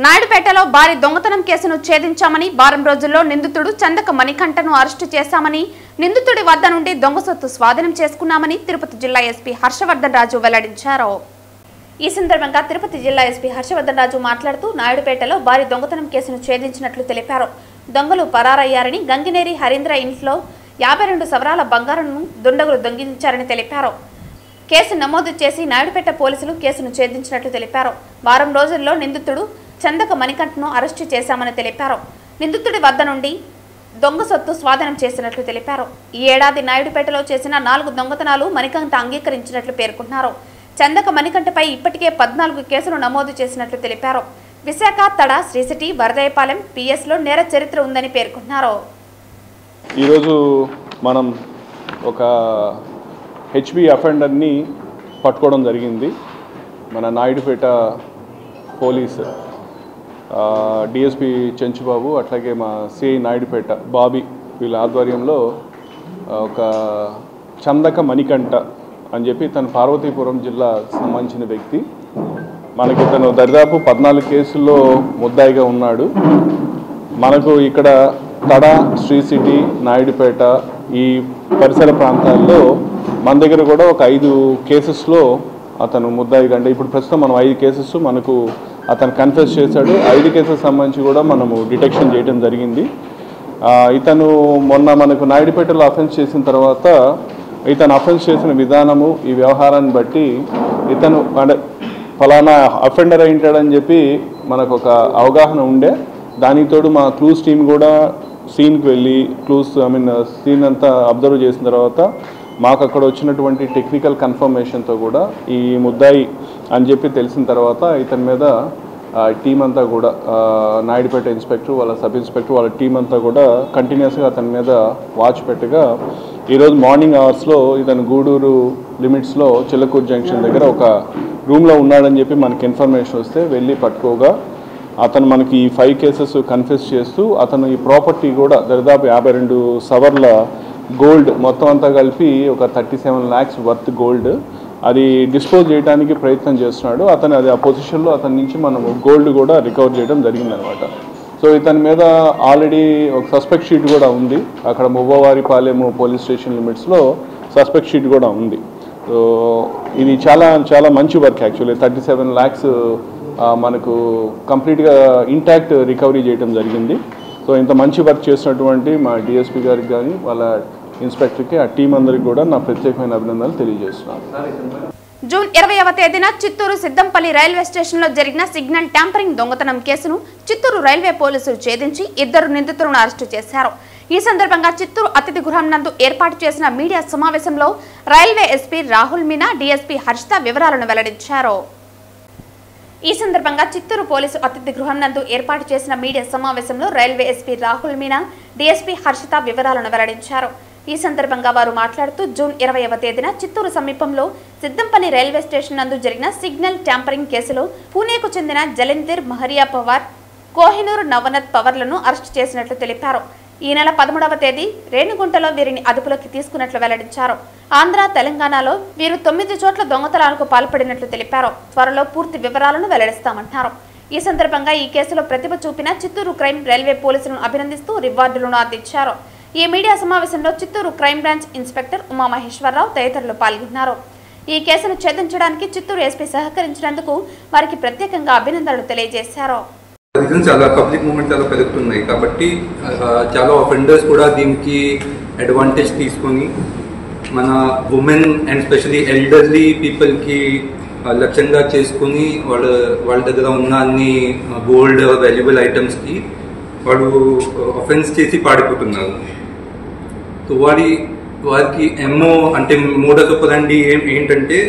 నాయుడుపేటలో భారీ దొంగతనం కేసును ఛేదించామని, వారం రోజుల్లో నిందితుడు చందక మణికంఠను అరెస్టు చేశామని, నిందితుడి వద్ద నుండి దొంగ సొత్తు స్వాధీనం చేసుకున్నామని తిరుపతి జిల్లా ఎస్పీ హర్షవర్ధన్ రాజు వెల్లడించారు. ఈ సందర్భంగా తిరుపతి జిల్లా ఎస్పీ హర్షవర్ధన్ రాజు మాట్లాడుతూ నాయుడుపేటలో భారీ దొంగతనం కేసును ఛేదించినట్లు తెలిపారు. దొంగలు పరారయ్యారని, గంగినేరి హరీంద్ర ఇంట్లో 52 సవరాల బంగారంను దుండగులు దొంగిలించారని తెలిపారు. కేసు నమోదు చేసి నాయుడుపేట పోలీసులు కేసును ఛేదించినట్లు తెలిపారు. వారం రోజుల్లో నిందితుడు చందక మణికంఠను అరెస్టు చేశామని తెలిపారు. నిందితుడి వద్ద నుండి దొంగ సొత్తు స్వాధీనం చేసినట్లు తెలిపారు. ఈ ఏడాది నాయుడుపేటలో చేసిన 4 దొంగతనాలు మణికంఠ అంగీకరించినట్లు పేర్కొన్నారు. చందక మణికంఠపై ఇప్పటికే 14 కేసులు నమోదు చేసినట్లు తెలిపారు. విశాఖ, తడ, శ్రీసిటీ, వరదయపాలెం పిఎస్లో నేర చరిత్ర ఉందని పేర్కొన్నారు. ఈరోజు మనం ఒక హెచ్బి అఫెండర్ని పట్టుకోవడం జరిగింది. మన నాయుడుపేట పోలీసు డిఎస్పి చెంచుబాబు, అట్లాగే మా సిఐ నాయుడుపేట బాబీ వీళ్ళ ఆధ్వర్యంలో ఒక చందక మణికంఠ అని చెప్పి తను పార్వతీపురం జిల్లా సంబంధించిన వ్యక్తి. మనకి తను దరిదాపు 14 కేసుల్లో ముద్దాయిగా ఉన్నాడు. మనకు ఇక్కడ తడ, శ్రీ సిటీ, నాయుడుపేట ఈ పరిసర ప్రాంతాల్లో మన దగ్గర కూడా ఒక 5 కేసెస్లో అతను ముద్దాయిగా, అంటే ఇప్పుడు ప్రస్తుతం మనం 5 కేసెస్ మనకు అతను కన్ఫెస్ చేశాడు. 5 కేసెస్ సంబంధించి కూడా మనము డిటెక్షన్ చేయడం జరిగింది. ఇతను మొన్న మనకు నాయుడుపేటలో అఫెన్స్ చేసిన తర్వాత ఇతను అఫెన్స్ చేసిన విధానము, ఈ వ్యవహారాన్ని బట్టి ఇతను అంటే ఫలానా అఫెండర్ అయింటాడని చెప్పి మనకు ఒక అవగాహన ఉండే. దానికి తోడు మా క్లూస్ టీం కూడా సీన్కి వెళ్ళి సీన్ అంతా అబ్జర్వ్ చేసిన తర్వాత మాకు అక్కడ వచ్చినటువంటి టెక్నికల్ కన్ఫర్మేషన్తో కూడా ఈ ముద్దాయి అని చెప్పి తెలిసిన తర్వాత ఇతని మీద టీం అంతా కూడా నాయుడుపేట ఇన్స్పెక్టర్, వాళ్ళ సబ్ ఇన్స్పెక్టర్, వాళ్ళ టీం అంతా కూడా కంటిన్యూస్గా అతని మీద వాచ్ పెట్టగా ఈరోజు మార్నింగ్ అవర్స్లో ఇతను గూడూరు లిమిట్స్లో చిల్లకూరు జంక్షన్ దగ్గర ఒక రూమ్లో ఉన్నాడని చెప్పి మనకి ఇన్ఫర్మేషన్ వస్తే వెళ్ళి పట్టుకోగా అతను మనకి ఈ 5 కేసెస్ కన్ఫెస్ చేస్తూ అతను ఈ ప్రాపర్టీ కూడా దరిదాపు 52 సవర్ల గోల్డ్ మొత్తం అంతా కలిపి ఒక 37 lakhs వర్త్ గోల్డ్ అది డిస్పోజ్ చేయడానికి ప్రయత్నం చేస్తున్నాడు. అతను అది ఆ పొజిషన్లో అతని నుంచి మనము గోల్డ్ కూడా రికవర్ చేయడం జరిగిందనమాట. సో ఇతని మీద ఆల్రెడీ ఒక సస్పెక్ట్ షీట్ కూడా ఉంది. అక్కడ మువ్వవారిపాలెం పోలీస్ స్టేషన్ లిమిట్స్లో సస్పెక్ట్ షీట్ కూడా ఉంది. సో ఇది చాలా చాలా మంచి వర్క్ యాక్చువల్లీ. 37 lakhs మనకు కంప్లీట్గా ఇంటాక్ట్ రికవరీ చేయడం జరిగింది. సో ఇంత మంచి వర్క్ చేసినటువంటి మా డిఎస్పీ గారికి కానీ వాళ్ళ ఇన్స్పెక్టర్కి, ఆ టీం అందరికి కూడా నా ప్రత్యేకమైన అభినందనలు తెలియజేస్తున్నాను. జూన్ 20వ తేదీన చిత్తూరు సిద్దంపల్లి రైల్వే స్టేషన్లో జరిగిన సిగ్నల్ ట్యాంపరింగ్ దొంగతనం కేసును చిత్తూరు రైల్వే పోలీసులు ఛేదించి 2 నిందితులను అరెస్టు చేశారు. ఈ సందర్భంగా చిత్తూరు అతిథి గృహం నందు ఏర్పాటు చేసిన మీడియా సమావేశంలో railway SP Rahul Meena, DSP Harshitha వివరాలను వెల్లడించారు. ఈ సందర్భంగా చిత్తూరు పోలీసు అతిథి గృహం నందు ఏర్పాటు చేసిన మీడియా సమావేశంలో railway SP Rahul Meena, DSP Harshitha వివరాలను వెల్లడించారు. ఈ సందర్భంగా వారు మాట్లాడుతూ జూన్ 20వ తేదీన చిత్తూరు సమీపంలో సిద్దంపల్లి రైల్వే స్టేషన్ నందు జరిగిన సిగ్నల్ ట్యాంపరింగ్ కేసులో పూణేకు చెందిన జలంధర్ మహరియా పవార్, కోహినూర్ నవనత్ పవర్లను అరెస్టు చేసినట్లు తెలిపారు. ఈ నెల 13వ తేదీ రేణిగుంటలో వీరిని అదుపులోకి తీసుకున్నట్లు వెల్లడించారు. ఆంధ్ర, తెలంగాణలో వీరు 9 చోట్ల దొంగతనాలకు పాల్పడినట్లు తెలిపారు. త్వరలో పూర్తి వివరాలను వెల్లడిస్తామన్నారు. ఈ సందర్భంగా ఈ కేసులో ప్రతిభ చూపిన చిత్తూరు క్రైమ్ రైల్వే పోలీసులను అభినందిస్తూ రివార్డులను అందించారు. ఈ మీడియా సమావేశంలో Chittoor crime branch inspector Umamaheswararao తదితరులు పాల్గొన్నారు. ఈ కేసును ఛేదించడానికి చిత్తూరు ఎస్పీ సహకరించినందుకు వారికి ప్రత్యేకంగా అభినందనలు తెలియజేశారు. చాలా పబ్లిక్ మూవ్మెంట్ చాలా పెరుగుతున్నాయి కాబట్టి చాలా అఫెండర్స్ కూడా దీనికి అడ్వాంటేజ్ తీసుకొని మన ఉమెన్ అండ్ స్పెషలీ ఎల్డర్లీ పీపుల్కి లక్ష్యంగా చేసుకుని వాళ్ళ దగ్గర ఉన్న అన్ని గోల్డ్ వాల్యుబుల్ ఐటమ్స్కి వాడు అఫెన్స్ చేసి పాడిపోతున్నారు. సో వారికి ఎంఓ అంటే మోడస్ ఆపరెండి ఏంటంటే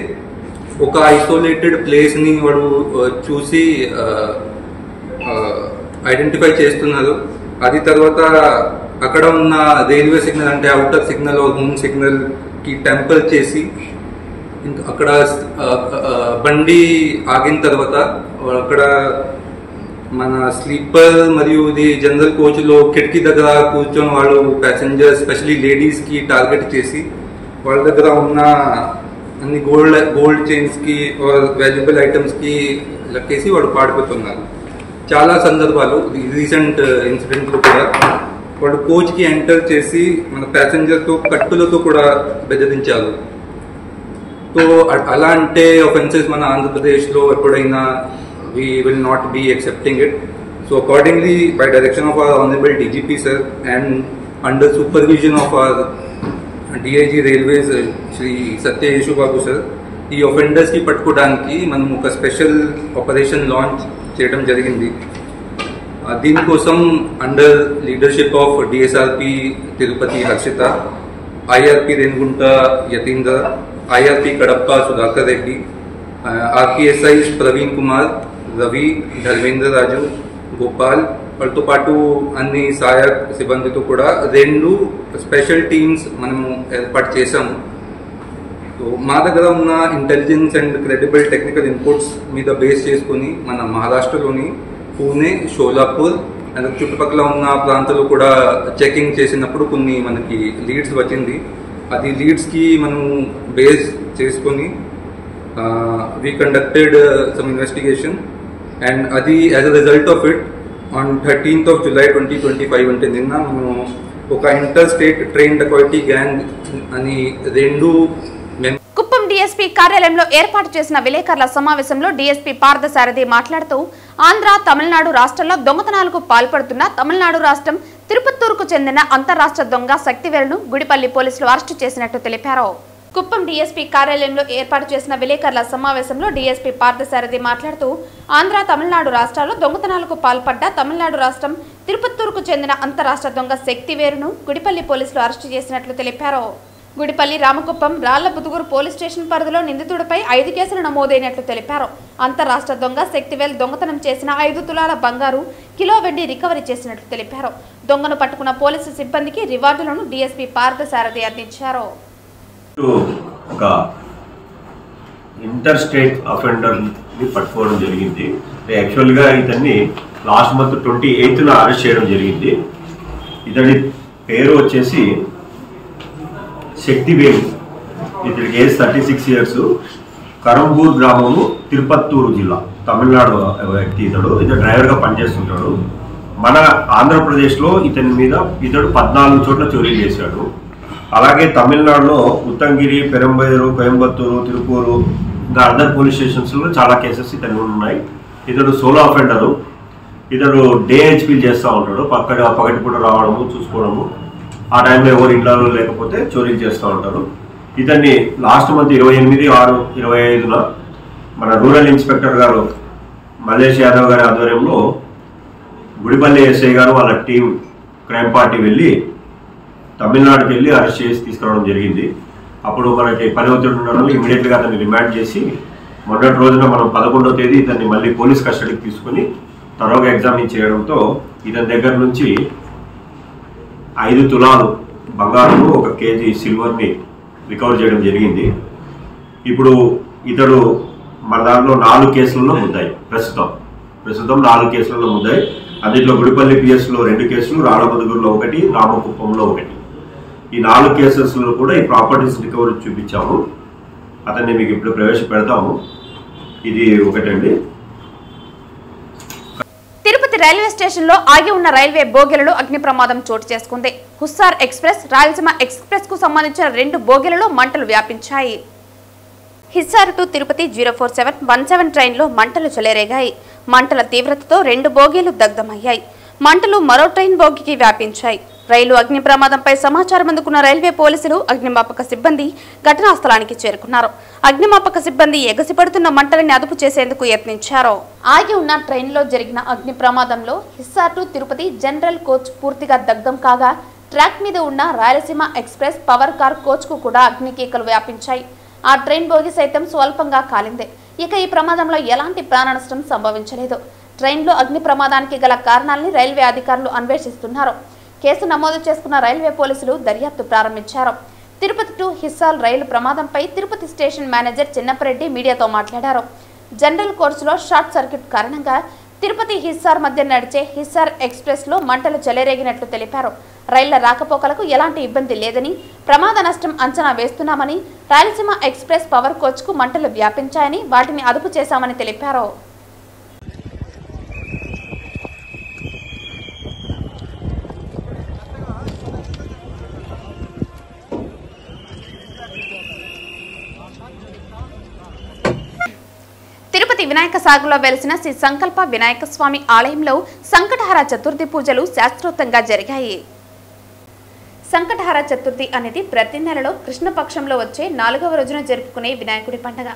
ఒక ఐసోలేటెడ్ ప్లేస్ని వాడు చూసి ఐడెంటిఫై చేస్తున్నారు. అది తర్వాత అక్కడ ఉన్న రైల్వే సిగ్నల్ అంటే అవుటర్ సిగ్నల్ హోమ్ సిగ్నల్కి టెంపర్ చేసి అక్కడ బండి ఆగిన తర్వాత అక్కడ మన స్లీపర్ మరియు ఇది జనరల్ కోచ్లో కిటికీ దగ్గర కూర్చొని వాళ్ళు ప్యాసింజర్స్ స్పెషలీ లేడీస్కి టార్గెట్ చేసి వాళ్ళ దగ్గర ఉన్న అన్ని గోల్డ్ చైన్స్కి వాల్యుబుల్ ఐటమ్స్కి లెక్కేసి వాడు పాడిపోతున్నారు. చాలా సందర్భాలు రీసెంట్ ఇన్సిడెంట్లో కూడా వాడు కోచ్కి ఎంటర్ చేసి మన ప్యాసింజర్తో కట్టులతో కూడా బెదిరించారు. సో అలా అంటే ఒఫెన్సెస్ మన ఆంధ్రప్రదేశ్లో ఎప్పుడైనా we will not be accepting it. So accordingly, by direction of our Honorable DGP sir and under supervision of our DIG Railways Shri Satya Yeshu Babu sir, ఈ offenders కి పట్టుకోవడానికి మనం ఒక స్పెషల్ ఆపరేషన్ లాంచ్ చేయడం జరిగింది. దీనికోసం under leadership of DSRP Tirupati Harshitha, IRP Renigunta Yatindra, IRP Kadapa Sudhakar Reddy, RPSI Praveen Kumar, Ravi, Dharmendra Raju, Gopal వాళ్ళతో పాటు అన్ని సహాయక సిబ్బందితో కూడా 2 స్పెషల్ టీమ్స్ మనము ఏర్పాటు చేశాము. సో మా దగ్గర ఉన్న intelligence and credible technical inputs మీద బేస్ చేసుకుని మన మహారాష్ట్రలోని పూణే, షోలాపూర్ అండ్ చుట్టుపక్కల ఉన్న ప్రాంతాల్లో కూడా చెకింగ్ చేసినప్పుడు కొన్ని మనకి లీడ్స్ వచ్చింది. అది లీడ్స్కి మనం బేస్ చేసుకొని we conducted some investigation and adi as a result of it on 13th of July 2025 ante ninna manu oka interstate train dacoity gang ani rendu Kuppam DSP కార్యాలయంలో ఏర్పాటు చేసిన విలేకరుల సమావేశంలో డీఎస్పీ పార్థసారథి మాట్లాడుతూ ఆంధ్ర, తమిళనాడు రాష్ట్రాల్లో దొంగతనాలకు పాల్పడుతున్న తమిళనాడు రాష్ట్రం తిరుపత్తూరుకు చెందిన అంతర్రాష్ట్ర దొంగ శక్తివేలును గుడిపల్లి పోలీసులు అరెస్టు చేసినట్టు తెలిపారు. కుప్పం డీఎస్పీ కార్యాలయంలో ఏర్పాటు చేసిన విలేకరుల సమావేశంలో డీఎస్పీ పార్థసారథి మాట్లాడుతూ ఆంధ్ర, తమిళనాడు రాష్ట్రాల్లో దొంగతనాలకు పాల్పడ్డ తమిళనాడు రాష్ట్రం తిరుపత్తూరుకు చెందిన అంతరాష్ట్ర దొంగ శక్తివేలును గుడిపల్లి పోలీసులు అరెస్టు చేసినట్లు తెలిపారు. గుడిపల్లి, రామకుప్పం, రాళ్లబుదుగురు పోలీస్ స్టేషన్ పరిధిలో నిందితుడిపై 5 కేసులు నమోదైనట్లు తెలిపారు. అంతరాష్ట్ర దొంగ శక్తివేల్ దొంగతనం చేసిన 5 తులాల బంగారు, కిలో వెండి రికవరీ చేసినట్లు తెలిపారు. దొంగను పట్టుకున్న పోలీసు సిబ్బందికి రివార్డులను డీఎస్పీ పార్థసారథి అందించారు. ఒక ఇంటర్ స్టేట్ అఫెండర్ని పట్టుకోవడం జరిగింది. యాక్చువల్గా ఇతన్ని లాస్ట్ మంత్ 28న అరెస్ట్ చేయడం జరిగింది. ఇతని పేరు వచ్చేసి శక్తివేలు. ఇతనికి ఏజ్ 36 ఇయర్స్. కరంబూర్ గ్రామము, తిరుపత్తూరు జిల్లా, తమిళనాడు వ్యక్తి. ఇతడు డ్రైవర్గా పనిచేస్తుంటాడు. మన ఆంధ్రప్రదేశ్లో ఇతడు 14 చోట్ల చోరీలు చేశాడు. అలాగే తమిళనాడులో ఉత్తంగిరి, పెరంబైరు, కోయంబత్తూరు, తిరుపూరు ఇంకా అదర్ పోలీస్ స్టేషన్స్లో చాలా కేసెస్ ఇతను ఉన్నాయి. ఇతడు సోలో అఫెండరు. ఇతడు డే హెచ్పీలు చేస్తూ ఉంటాడు. పగటిపూట రావడము, చూసుకోవడము, ఆ టైంలో ఎవరు ఇంట్లో లేకపోతే చోరీలు చేస్తూ ఉంటారు. ఇతన్ని లాస్ట్ మంత్ 28/6/25న మన రూరల్ ఇన్స్పెక్టర్ గారు మల్లేష్ యాదవ్ గారి ఆధ్వర్యంలో గుడిపల్లి ఎస్ఐ గారు వాళ్ళ టీం క్రైమ్ పార్టీ వెళ్ళి తమిళనాడుకి వెళ్ళి అరెస్ట్ చేసి తీసుకురావడం జరిగింది. అప్పుడు మనకి పని ఒత్తిడి ఉండడం వల్ల ఇమీడియట్గా అతన్ని రిమాండ్ చేసి మొన్నటి రోజున మనం 11వ తేదీ ఇతన్ని మళ్ళీ పోలీస్ కస్టడీకి తీసుకుని తరోగా ఎగ్జామిన్ చేయడంతో ఇతని దగ్గర నుంచి 5 తులాలు బంగారు, 1 కేజీ సిల్వర్ని రికవర్ చేయడం జరిగింది. ఇప్పుడు ఇతడు మన దాంట్లో 4 కేసులలో ముద్దాయి. ప్రస్తుతం 4 కేసులలో ముద్దాయి. అందులో గుడిపల్లి పిఎస్లో 2 కేసులు, రాళ్లబుదుగురులో 1, రామకుప్పంలో 1. ఈ 4 కేసెస్లో కూడా ఈ ప్రాపర్టీస్ రికవరీ చూపించాము. అతన్ని మీకు ఇప్పుడు ప్రవేశపెడతాము. ఇది ఒకటండి. తిరుపతి రైల్వే స్టేషన్ లో ఆగి ఉన్న రైల్వే బోగీలలో అగ్ని ప్రమాదం చోటు చేసుకుంది. హుస్సార్ ఎక్స్ప్రెస్, రాయలసీమ ఎక్స్ప్రెస్ కు సంబంధించిన 2 బోగీలలో మంటలు వ్యాపించాయి. హిస్సార్ టు తిరుపతి 04717 ట్రైన్లో మంటలు చెలరేగాయి. మంటల తీవ్రతతో 2 బోగీలు దగ్ధమయ్యాయి. మంటలు మరో ట్రైన్ బోగికి వ్యాపించాయి. రైలు అగ్ని ప్రమాదంపై సమాచారం అందుకున్న రైల్వే పోలీసులు అగ్నిమాపక సిబ్బంది ఘటనా స్థలానికి చేరుకున్నారు. అగ్నిమాపక సిబ్బంది ఎగసిపడుతున్న మంటలని అదుపు చేసేందుకు యత్నించారు. ఆగి ఉన్న ట్రైన్లో జరిగిన అగ్ని ప్రమాదంలో Hisar to Tirupati general coach పూర్తిగా దగ్ధం కాగా ట్రాక్ మీద ఉన్న Rayalaseema express power car coach కు కూడా అగ్నికీకలు వ్యాపించాయి. ఆ ట్రైన్ బోగి సైతం స్వల్పంగా కాలింది. ఇక ఈ ప్రమాదంలో ఎలాంటి ప్రాణ నష్టం సంభవించలేదు. ట్రైన్లో అగ్ని ప్రమాదానికి గల కారణాలని రైల్వే అధికారులు అన్వేషిస్తున్నారు. కేసు నమోదు చేసుకున్న రైల్వే పోలీసులు దర్యాప్తు ప్రారంభించారు. తిరుపతి టు హిస్సార్ రైలు ప్రమాదంపై తిరుపతి స్టేషన్ మేనేజర్ చిన్నపరెడ్డి మీడియాతో మాట్లాడారు. జనరల్ కోర్సులో షార్ట్ సర్క్యూట్ కారణంగా తిరుపతి హిస్సార్ మధ్య నడిచే హిస్సార్ ఎక్స్ప్రెస్ లో మంటలు చెలరేగినట్లు తెలిపారు. రైళ్ల రాకపోకలకు ఎలాంటి ఇబ్బంది లేదని, ప్రమాద నష్టం అంచనా వేస్తున్నామని, రాయలసీమ ఎక్స్ప్రెస్ పవర్ కోచ్ కు మంటలు వ్యాపించాయని వాటిని అదుపు చేశామని తెలిపారు. తిరుపతి వినాయక సాగర్లో వెలిసిన శ్రీ సంకల్ప వినాయక స్వామి ఆలయంలో సంకటహర చతుర్థి పూజలు శాస్త్రోక్తంగా జరిగాయి. సంకటహర చతుర్థి అనేది ప్రతి నెలలో కృష్ణపక్షంలో వచ్చే 4వ రోజున జరుపుకునే వినాయకుడి పండుగ.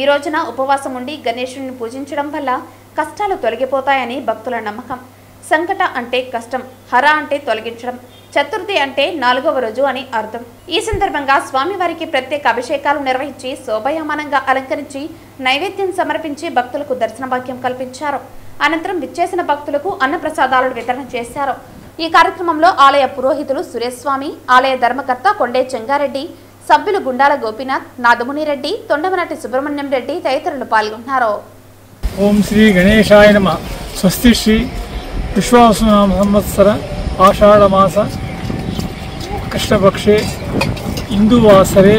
ఈ రోజున ఉపవాసం ఉండి గణేశుడిని పూజించడం వల్ల కష్టాలు తొలగిపోతాయని భక్తుల నమ్మకం. సంకట అంటే కష్టం, హర అంటే తొలగించడం, చతుర్థి అంటే 4వ రోజు అని అర్థం. ఈ సందర్భంగా స్వామివారికి ప్రత్యేక అభిషేకాలు నిర్వహించి శోభాయమానంగా అలంకరించి నైవేద్యం సమర్పించి భక్తులకు దర్శన భాగ్యం కల్పించారు. అనంతరం విచ్చేసిన భక్తులకు అన్నప్రసాదాలను వితరణ చేశారు. ఈ కార్యక్రమంలో ఆలయ పురోహితులు సురేష్ స్వామి, ఆలయ ధర్మకర్త కొండే చెంగారెడ్డి, సభ్యులు గుండాల గోపీనాథ్, నాదమునిరెడ్డి, తొండమనాటి సుబ్రహ్మణ్యం రెడ్డి తదితరులు పాల్గొన్నారు. ఓం శ్రీ గణేశాయ నమః. స్వస్తి శ్రీ విశ్వావసునామ సంవత్సర ఆషాఢమాస కృష్ణపక్షే ఇందువాసరే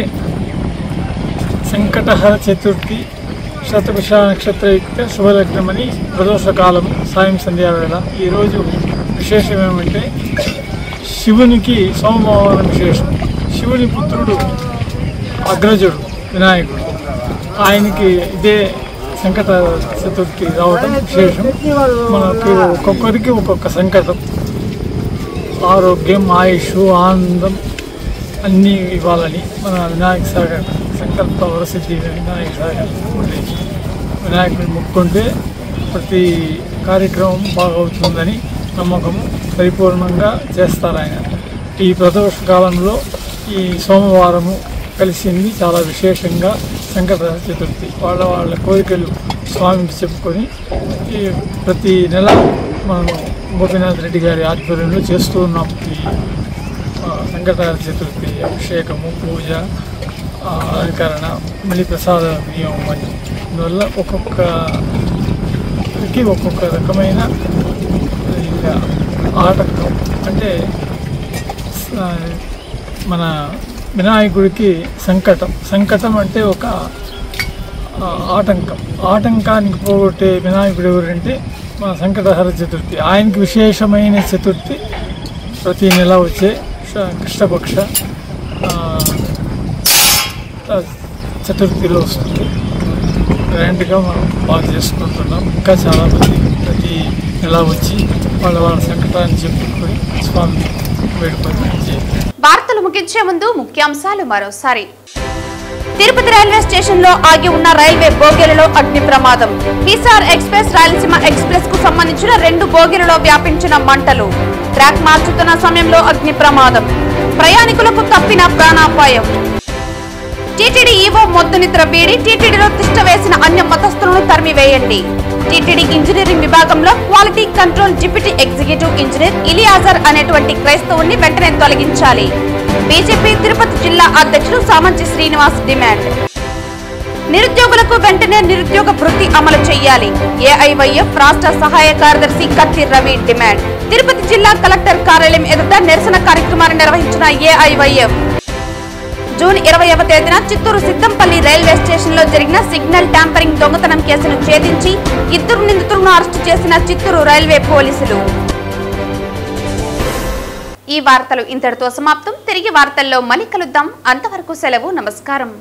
సంకటహర చతుర్థి శతభిష నక్షత్రయుక్త శుభలగ్నమని ప్రదోషకాలం సాయం సంధ్యావేళ. ఈరోజు విశేషం ఏమంటే శివునికి సోమవారం విశేషం. శివుని పుత్రుడు అగ్రజుడు వినాయకుడు, ఆయనకి ఇదే సంకట చతుర్థి రావడం విశేషం. మనకి ఒక్కొక్కరికి ఒక్కొక్క సంకటం, ఆరోగ్యం, ఆయుష్, ఆనందం అన్నీ ఇవ్వాలని మన వినాయక సాగర్ సంకల్ప వరసిద్ధి వినాయక సాగర్ వినాయకుడిని మొక్కుంటే ప్రతి కార్యక్రమం బాగవుతుందని నమ్మకము. పరిపూర్ణంగా చేస్తారు ఆయన. ఈ ప్రదోష కాలంలో ఈ సోమవారము కలిసింది చాలా విశేషంగా. సంకట చతుర్థి వాళ్ళ కోరికలు స్వామికి చెప్పుకొని ఈ ప్రతి నెల మనం గోపీనాథ్ రెడ్డి గారి ఆధ్వర్యంలో చేస్తూ ఉన్నాం. ఈ సంకట చతుర్థి అభిషేకము, పూజ, అలంకరణ, మళ్ళీ ప్రసాద వినియోగం అని. అందువల్ల ఒక్కొక్కరికి ఒక్కొక్క రకమైన ఆటంకం. అంటే మన వినాయకుడికి సంకటం అంటే ఒక ఆటంకానికి పోగొట్టే వినాయకుడు ఎవరంటే మన సంకటహర చతుర్థి. ఆయనకి విశేషమైన చతుర్థి ప్రతి నెల వచ్చే కృష్ణపక్ష చతుర్థిలో వస్తుంది. గ్రాండ్గా మనం బాగా చేసుకుంటున్నాం. ఇంకా చాలామంది ప్రతి నెల వచ్చి వాళ్ళ సంకటాన్ని చెప్పుకొని స్వామి వేడుకొని. వార్తలు ముగించే ముందు ముఖ్యాంశాలు మరోసారి. తిరుపతి రైల్వే స్టేషన్ లో ఆగి ఉన్న రైల్వే బోగీలలో అగ్ని ప్రమాదం. హిస్సార్ ఎక్స్ప్రెస్, రాయలసీమ ఎక్స్ప్రెస్ కు సంబంధించిన 2 బోగీలలో వ్యాపించిన మంటలు. ట్రాక్ మార్చుతున్న సమయంలో అగ్ని ప్రమాదం. ప్రయాణికులకు తప్పిన ప్రాణాపాయం. టీటీడీ ఈవో మొద్దు నిద్ర వీడి టీటీడీలో తిష్ట వేసిన అన్య మతస్థులను తరిమివేయండి. టీటీడీ ఇంజనీరింగ్ విభాగంలో quality control deputy executive engineer ఇలియాజర్ అనేటువంటి క్రైస్తవుని వెంటనే తొలగించాలి. బీజేపీ తిరుపతి జిల్లా అధ్యక్షుడు సామంచి శ్రీనివాస్ డిమాండ్. నిరుద్యోగులకు వెంటనే నిరుద్యోగ భృతి అమలు చేయాలి. ఏఐవైఎఫ్ రాష్ట్ర సహాయ కార్యదర్శి కత్తి రవి డిమాండ్. తిరుపతి జిల్లా కలెక్టర్ కార్యాలయం ఎదుట నిరసన కార్యక్రమాన్ని నిర్వహించిన ఏఐవైఎఫ్. జూన్ 20వ తేదీన చిత్తూరు సిద్దంపల్లి రైల్వే స్టేషన్ లో జరిగిన సిగ్నల్ ట్యాంపరింగ్ దొంగతనం కేసును ఛేదించి 2 నిందితులను అరెస్టు చేసిన చిత్తూరు రైల్వే పోలీసులు. ఈ వార్తలు ఇంతటితో సమాప్తం. తిరిగి వార్తల్లో మళ్ళీ కలుద్దాం. అంతవరకు సెలవు. నమస్కారం.